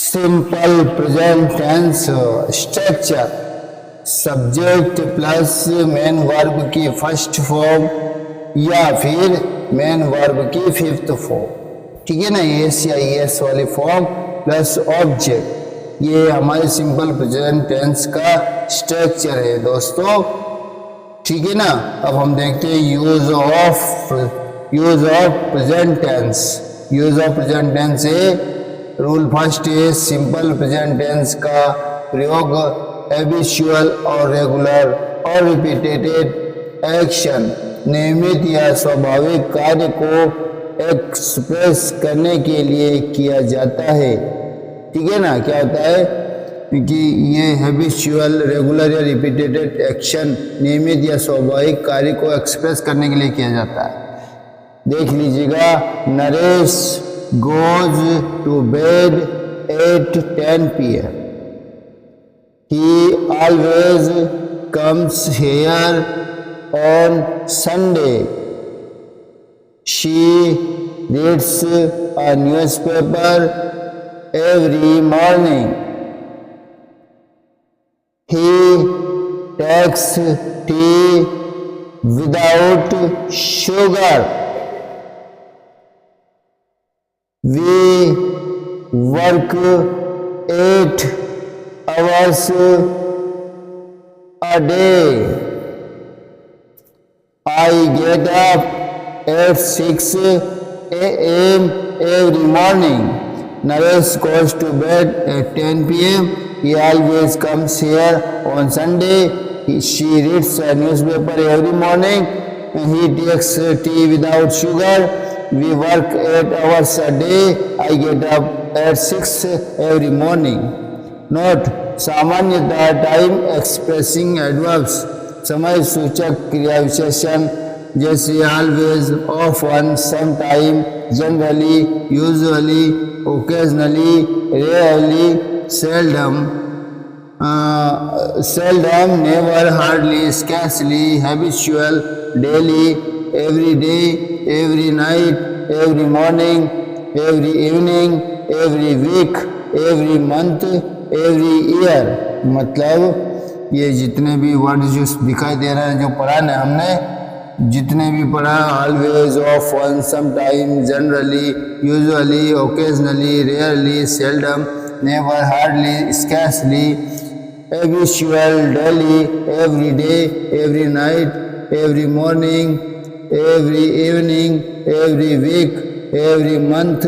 Simple present tense structure subject plus main verb की first form या फिर main verb की फिफ्थ फॉर्म, ठीक है ना, एस या एस वाली फॉर्म प्लस ऑब्जेक्ट, ये हमारे सिंपल प्रेजेंट टेंस का स्ट्रक्चर है दोस्तों, ठीक है ना। अब हम देखते हैं use of present tense. Use of present tense है, रूल फर्स्ट है सिंपल प्रेजेंट टेंस का प्रयोग हैबिचुअल और रेगुलर और रिपीटेड एक्शन नियमित या स्वाभाविक कार्य को एक्सप्रेस करने के लिए किया जाता है, ठीक है ना। क्या होता है कि ये हैबिचुअल, रेगुलर या रिपीटेड एक्शन नियमित या स्वाभाविक कार्य को एक्सप्रेस करने के लिए किया जाता है। देख लीजिएगा, Naresh goes to bed at 10 p.m. He always comes here on Sunday. She reads a newspaper every morning. He takes tea without sugar. We work 8 hours a day. I get up at 6 a.m. every morning. Naresh goes to bed at 10 p.m. He always comes here on Sunday. She reads a newspaper every morning. He takes tea without sugar. We work 8 hours a day. I get up at 6 every morning. Note: सामान्यतः time expressing adverbs समय सूचक क्रिया विशेषण जैसे always, often, sometime, generally, usually, occasionally, rarely, seldom, never, hardly, scarcely, habitual, daily, every day, every night, every morning, every evening, every week, every month, every year। मतलब ये जितने भी वर्ड जो दिखाई दे रहे हैं, जो पढ़ा ना हमने, जितने भी पढ़ा, always, often, sometime, generally, usually, occasionally, rarely, seldom, never, hardly, scarcely, habitual, daily, every day, every night, every morning, every evening, every week, every month,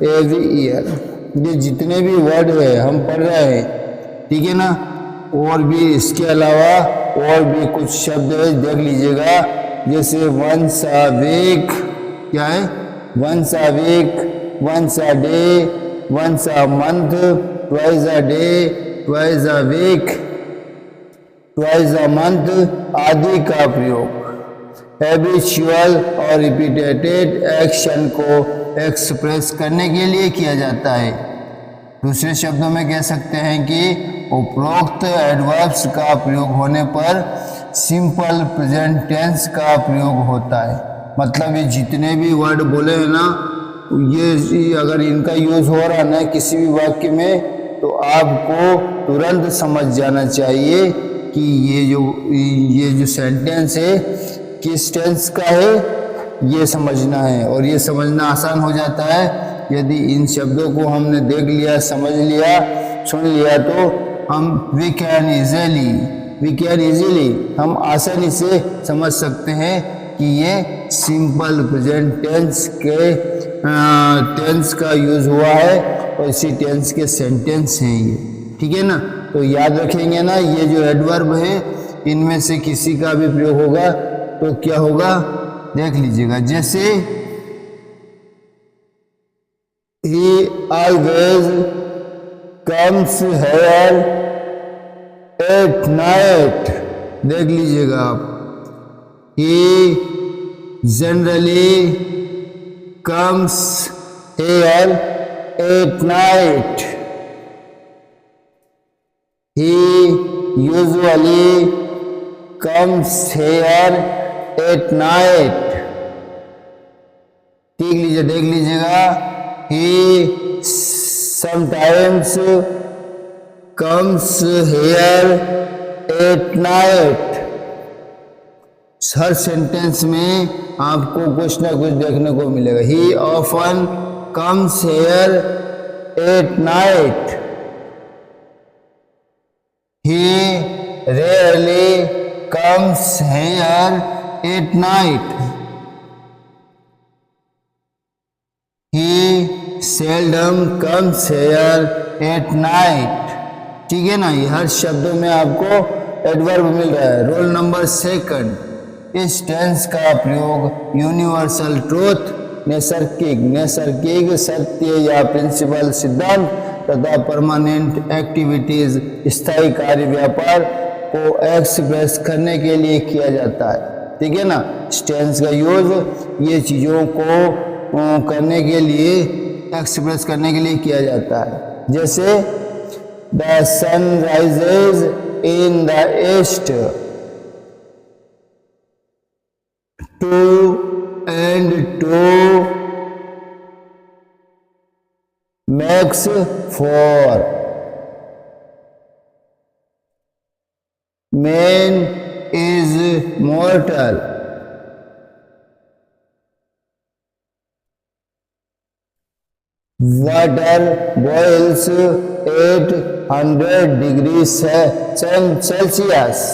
every year। ये जितने भी वर्ड है हम पढ़ रहे हैं, ठीक है ना। और भी इसके अलावा और भी कुछ शब्द है, देख लीजिएगा, जैसे once a week, क्या है, once a week, once a day, once a month, twice a day, twice a week, twice a month आदि का प्रयोग हैबिचुअल और रिपीटेड एक्शन को एक्सप्रेस करने के लिए किया जाता है। दूसरे शब्दों में कह सकते हैं कि उपरोक्त एडवर्ब्स का प्रयोग होने पर सिंपल प्रेजेंट टेंस का प्रयोग होता है। मतलब ये जितने भी वर्ड बोले हैं ना, ये अगर इनका यूज हो रहा है ना किसी भी वाक्य में, तो आपको तुरंत समझ जाना चाहिए कि ये जो सेंटेंस है किस टेंस का है, ये समझना है। और ये समझना आसान हो जाता है यदि इन शब्दों को हमने देख लिया, समझ लिया, सुन लिया, तो हम वी कैन इजीली हम आसानी से समझ सकते हैं कि ये सिंपल प्रेजेंट टेंस का यूज हुआ है और इसी टेंस के सेंटेंस हैं ये, ठीक है ना। तो याद रखेंगे ना, ये जो एडवर्ब है इनमें से किसी का भी प्रयोग होगा तो क्या होगा, देख लीजिएगा। जैसे he always comes here at night, देख लीजिएगा आप, he generally comes here at night, he usually comes here at night, देख लीजिएगा, he sometimes comes here at night। Her sentence में आपको कुछ ना कुछ देखने को मिलेगा। He often comes here at night। He rarely comes here at night। He seldom comes here at night। ठीक है ना, ये हर शब्दों में आपको एडवर्ब मिल रहा है। रोल नंबर 2, इस टेंस का प्रयोग यूनिवर्सल ट्रूथ नैसर्गिक सत्य या प्रिंसिपल सिद्धांत तथा परमानेंट एक्टिविटीज स्थायी कार्य व्यापार को एक्सप्रेस करने के लिए किया जाता है। ठीक है ना, टेंस का यूज ये चीज़ों को करने के लिए एक्सप्रेस करने के लिए किया जाता है। जैसे the sun rises in the east, two and two makes 4, man is mortal, water boils at 100 degrees Celsius,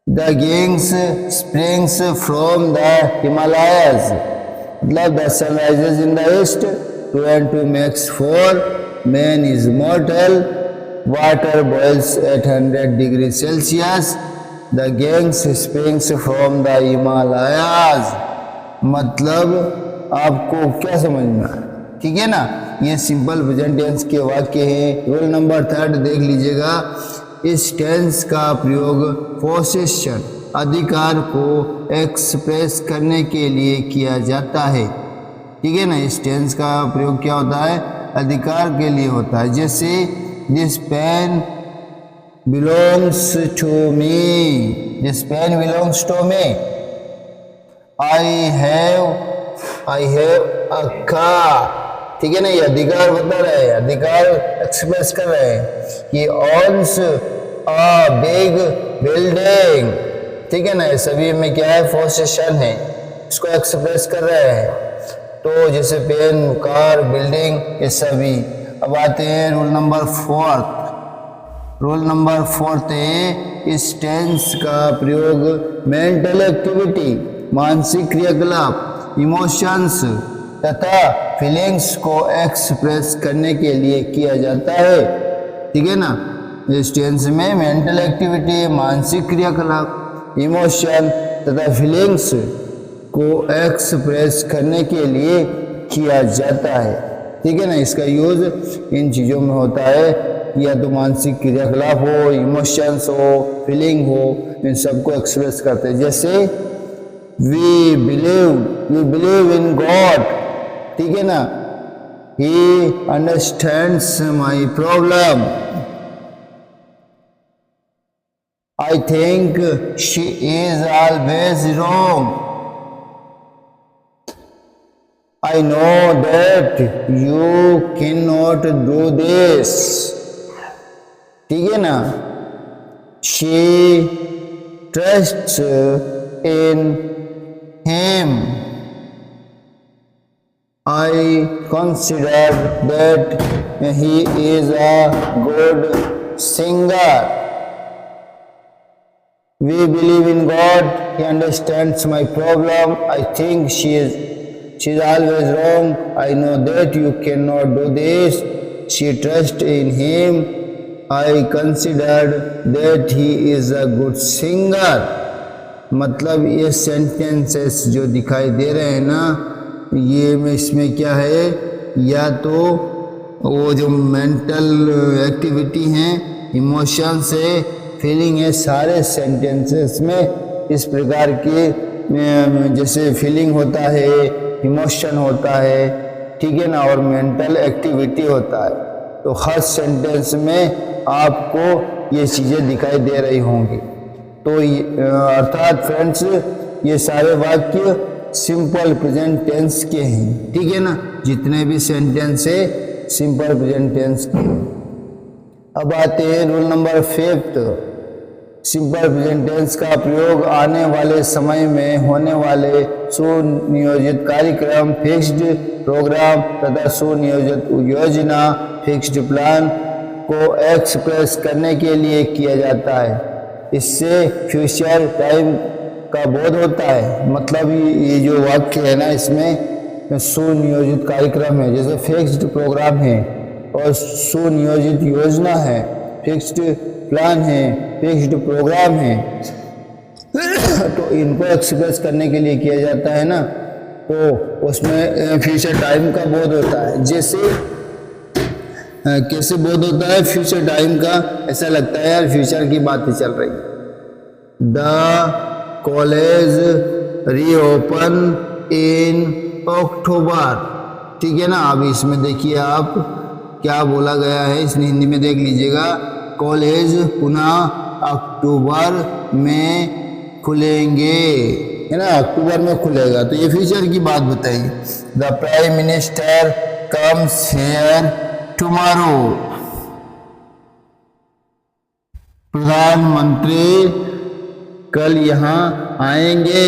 the ganges springs from the Himalayas। मतलब the sun rises in the east, 2 and 2 makes 4, man is mortal, water boils at 100 degrees Celsius, the Ganges springs from the Himalayas। मतलब आपको क्या समझना है? ठीक है ना, ये सिंपल प्रेजेंट टेंस के वाक्य हैं। रोल नंबर 3 देख लीजिएगा। इस टेंस का प्रयोग पोसेशन अधिकार को एक्सप्रेस करने के लिए किया जाता है। ठीक है ना, इस टेंस का प्रयोग क्या होता है? अधिकार के लिए होता है। जैसे this pen belongs to me, this pen belongs to me, I have a car. ठीक है ना, ये अधिकार बता रहे हैं, अधिकार एक्सप्रेस कर रहे हैं। ये ऑन्स अ बिग बिल्डिंग। ठीक है ना, ये सभी में क्या है? पोसेशन है, इसको एक्सप्रेस कर रहे हैं। तो जैसे पेन, कार, बिल्डिंग, ये सभी। अब आते हैं रूल नंबर 4। रूल नंबर 4 है इस टेंस का प्रयोग मेंटल एक्टिविटी मानसिक क्रियाकलाप, इमोशंस तथा फीलिंग्स को एक्सप्रेस करने के लिए किया जाता है। ठीक है ना, इस टेंस में मेंटल एक्टिविटी मानसिक क्रियाकलाप, इमोशन तथा फीलिंग्स को एक्सप्रेस करने के लिए किया जाता है। ठीक है ना, इसका यूज इन चीज़ों में होता है, या तो मानसिक क्रियाकलाप हो, इमोशंस हो, फीलिंग हो, इन सबको एक्सप्रेस करते हैं। जैसे वी बिलीव इन गॉड। ठीक है ना, he understands my problem, I think she is always wrong, I know that you cannot do this। ठीक है ना, she trusts in him, I consider that he is a good singer। We believe in God, he understands my problem, I think she is always wrong, I know that you cannot do this, she trusts in him, I considered that he is a good singer। मतलब ये sentences जो दिखाई दे रहे हैं ना, ये में इसमें क्या है? या तो वो जो मेंटल एक्टिविटी हैं, इमोशंस है, फीलिंग है, सारे सेंटेंसेस में इस प्रकार के जैसे फीलिंग होता है, इमोशन होता है, ठीक है ना, और मेंटल एक्टिविटी होता है। तो हर सेंटेंस में आपको ये चीज़ें दिखाई दे रही होंगी। तो अर्थात फ्रेंड्स, ये सारे वाक्य सिंपल प्रेजेंट टेंस के हैं, ठीक है ना। जितने भी सेंटेंस है सिंपल प्रेजेंट टेंस के हैं। अब आते हैं rule number 5। Simple present tense का प्रयोग आने वाले समय में होने वाले सुनियोजित कार्यक्रम, फिक्स्ड प्रोग्राम तथा सुनियोजित योजना, फिक्स्ड प्लान को एक्सप्रेस करने के लिए किया जाता है। इससे फ्यूचर टाइम का बोध होता है। मतलब ये जो वाक्य है ना, इसमें सुनियोजित कार्यक्रम है, जैसे फिक्स्ड प्रोग्राम है और सुनियोजित योजना है, फिक्स्ड प्लान है, फिक्स्ड प्रोग्राम है, तो इनको एक्सप्रेस करने के लिए किया जाता है ना, तो उसमें फ्यूचर टाइम का बोध होता है। जैसे कैसे बोध होता है फ्यूचर टाइम का? ऐसा लगता है यार फ्यूचर की बात ही चल रही है। द कॉलेज रीओपन इन अक्टूबर, ठीक है ना। अब इसमें देखिए आप क्या बोला गया है, इसने हिंदी में देख लीजिएगा। कॉलेज पुनः अक्टूबर में खुलेंगे, है ना, अक्टूबर में खुलेगा, तो ये फ्यूचर की बात बताइए। The prime minister comes here tomorrow, प्रधानमंत्री कल यहाँ आएंगे,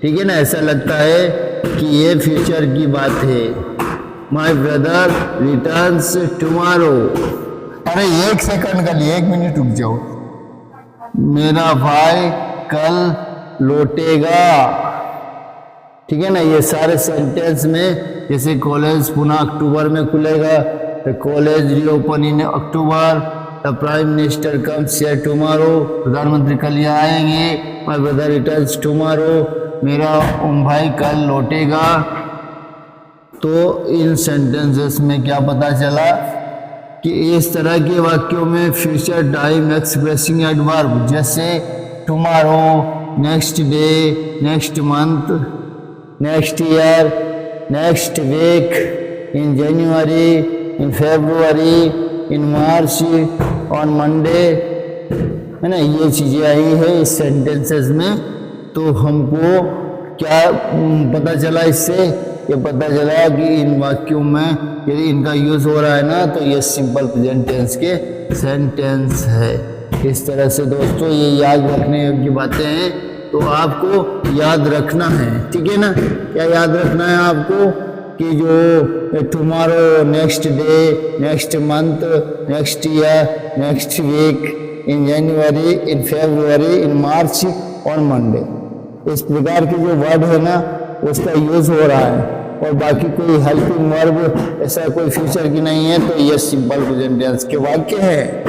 ठीक है ना। ऐसा लगता है कि ये फ्यूचर की बात है। माय ब्रदर रिटर्न्स टुमारो, अरे एक सेकंड का लिए, 1 मिनट रुक जाओ। मेरा भाई कल लौटेगा, ठीक है ना। ये सारे सेंटेंस में जैसे कॉलेज पुनः अक्टूबर में खुलेगा, तो college reopen in October, the prime minister comes here tomorrow, प्रधानमंत्री कल यहाँ आएंगे, माय ब्रदर रिटर्न्स टुमारो, मेरा भाई कल लौटेगा। तो इन सेंटेंसेस में क्या पता चला कि इस तरह के वाक्यों में फ्यूचर टाइम एक्सप्रेसिंग एडवर्ब जैसे tomorrow, next day, next month, next year, next week, in January, in February, in March, on Monday, है ना, ये चीज़ें आई है इस सेंटेंसेस में। तो हमको क्या पता चला इससे? ये पता चला कि इन वाक्यों में यदि इनका यूज़ हो रहा है ना, तो ये सिंपल प्रेजेंट टेंस के सेंटेंस है। इस तरह से दोस्तों ये याद रखने योग्य बातें हैं, तो आपको याद रखना है, ठीक है ना। क्या याद रखना है आपको कि जो tomorrow, next day, next month, next year, next week, in January, in February, in March, on Monday, इस प्रकार के जो वर्ड है ना उसका यूज़ हो रहा है। और बाकी कोई हेल्पिंग वर्ब ऐसा कोई फ्यूचर की नहीं है, तो ये सिंपल प्रेजेंट टेंस के वाक्य है।